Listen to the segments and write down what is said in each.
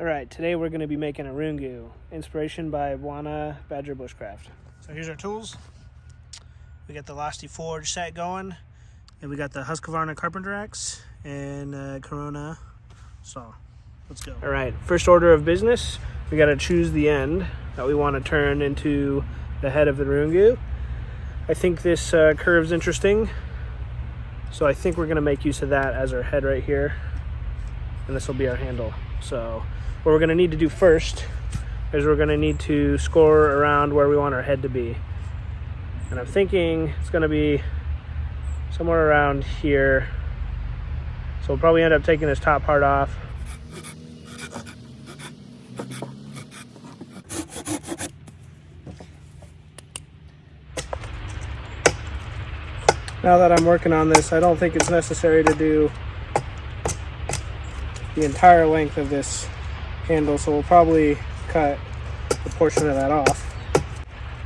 All right, today we're going to be making a Rungu, inspiration by Buana Badger Bushcraft. So here's our tools. We got the Losty forge set going, and we got the Husqvarna carpenter axe and Corona saw. Let's go. All right, first order of business, we got to choose the end that we want to turn into the head of the Rungu. I think this curve's interesting, so I think we're going to make use of that as our head right here, and this will be our handle. So what we're going to need to do first is we're going to need to score around where we want our head to be. And I'm thinking it's going to be somewhere around here. So we'll probably end up taking this top part off. Now that I'm working on this, I don't think it's necessary to do the entire length of this handle, so we'll probably cut a portion of that off.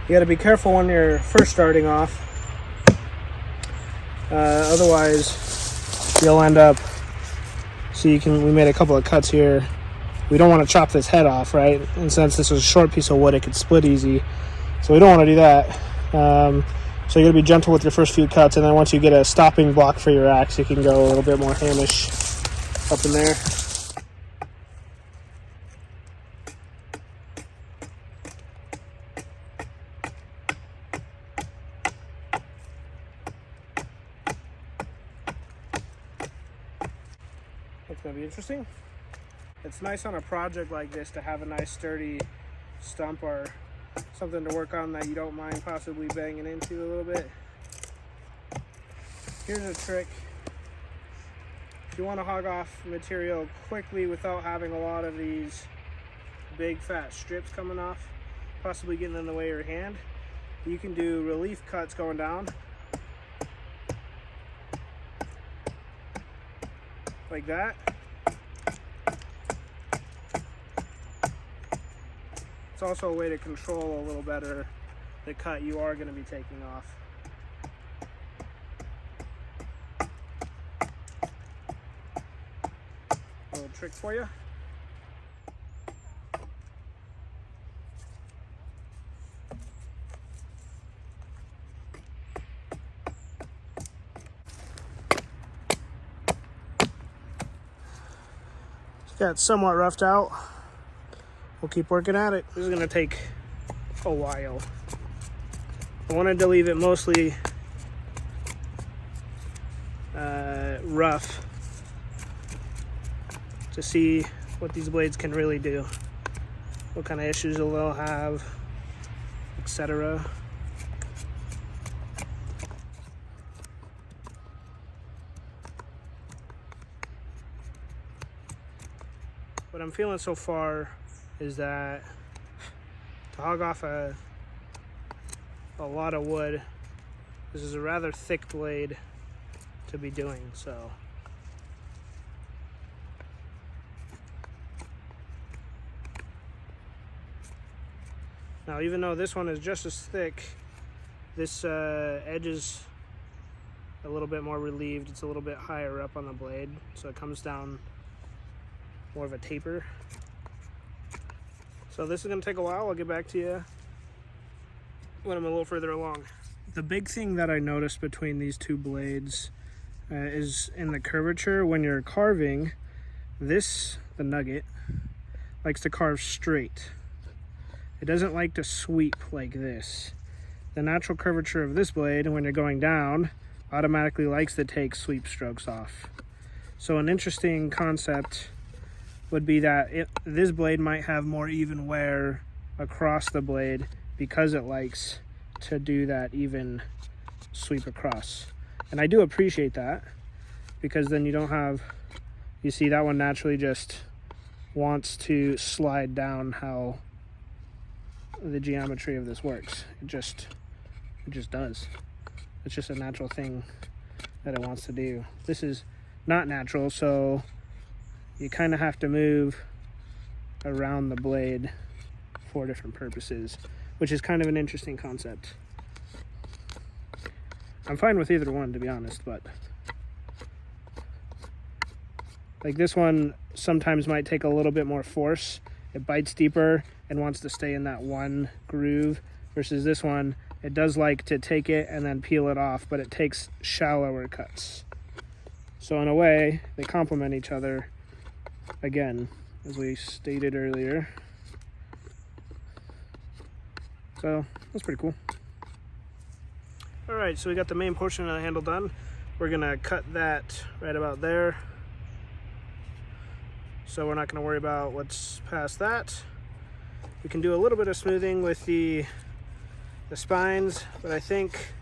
You got to be careful when you're first starting off, otherwise you'll end up, we made a couple of cuts here. We don't want to chop this head off, right? And since this is a short piece of wood, it could split easy, so we don't want to do that. So you got to be gentle with your first few cuts, and then once you get a stopping block for your axe, you can go a little bit more hamish up in there. That's going to be interesting. It's nice on a project like this to have a nice sturdy stump or something to work on that you don't mind possibly banging into a little bit. Here's a trick. If you want to hog off material quickly without having a lot of these big fat strips coming off, possibly getting in the way of your hand, you can do relief cuts going down like that. It's also a way to control a little better the cut you are going to be taking off. A little trick for you. It's got somewhat roughed out. We'll keep working at it. This is gonna take a while. I wanted to leave it mostly rough to see what these blades can really do, what kind of issues they'll have, etc. What I'm feeling so far is that to hog off a lot of wood, this is a rather thick blade to be doing. So now, even though this one is just as thick, this edge is a little bit more relieved. It's a little bit higher up on the blade, so it comes down more of a taper. So this is going to take a while. I'll get back to you when I'm a little further along. The big thing that I noticed between these two blades is in the curvature. When you're carving, the nugget, likes to carve straight. It doesn't like to sweep like this. The natural curvature of this blade, when you're going down, automatically likes to take sweep strokes off. So an interesting concept would be that this blade might have more even wear across the blade because it likes to do that even sweep across. And I do appreciate that, because then you don't have, you see that one naturally just wants to slide down how the geometry of this works. It just does. It's just a natural thing that it wants to do. This is not natural, so you kind of have to move around the blade for different purposes, which is kind of an interesting concept. I'm fine with either one, to be honest, but Like this one sometimes might take a little bit more force. It bites deeper and wants to stay in that one groove, versus this one, it does like to take it and then peel it off, but it takes shallower cuts. So in a way, they complement each other, again, as we stated earlier. So that's pretty cool. All right, so we got the main portion of the handle done. We're gonna cut that right about there. So we're not gonna worry about what's past that. We can do a little bit of smoothing with the spines, but I think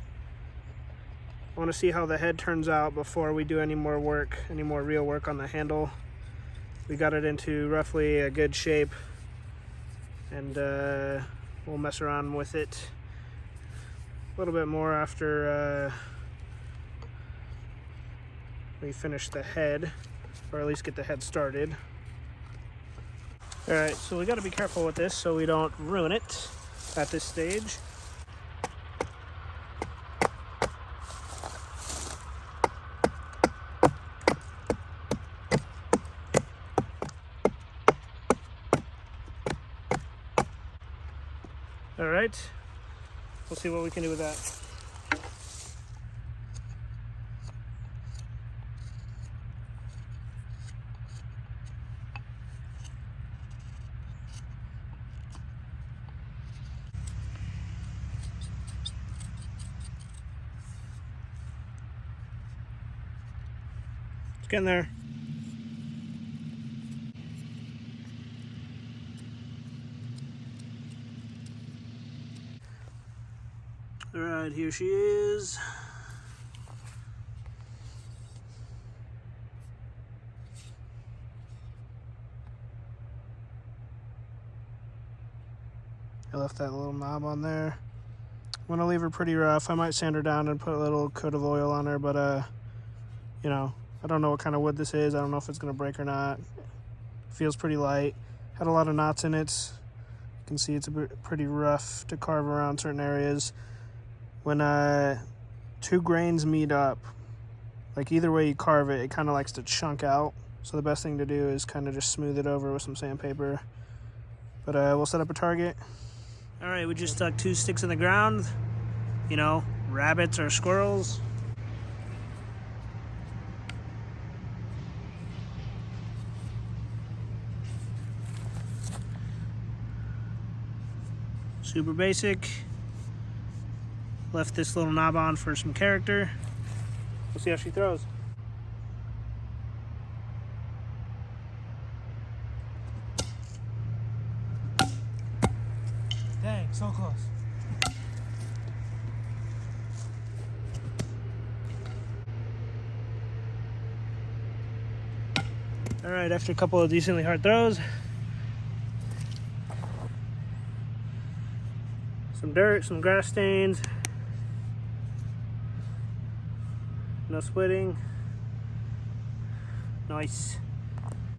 I wanna see how the head turns out before we do any more work, any more real work on the handle. We got it into roughly a good shape, and we'll mess around with it a little bit more after we finish the head, or at least get the head started. All right, so we got to be careful with this so we don't ruin it at this stage. All right, we'll see what we can do with that. It's getting there. All right, here she is. I left that little knob on there. I'm gonna leave her pretty rough. I might sand her down and put a little coat of oil on her, but you know, I don't know what kind of wood this is. I don't know if it's gonna break or not. Feels pretty light. Had a lot of knots in it. You can see it's a bit pretty rough to carve around certain areas. When two grains meet up, like either way you carve it, it kind of likes to chunk out. So the best thing to do is kind of just smooth it over with some sandpaper. But we'll set up a target. All right, we just stuck 2 sticks in the ground. You know, rabbits or squirrels. Super basic. Left this little knob on for some character. We'll see how she throws. Dang, so close. All right, after a couple of decently hard throws, some dirt, some grass stains, no splitting. Nice.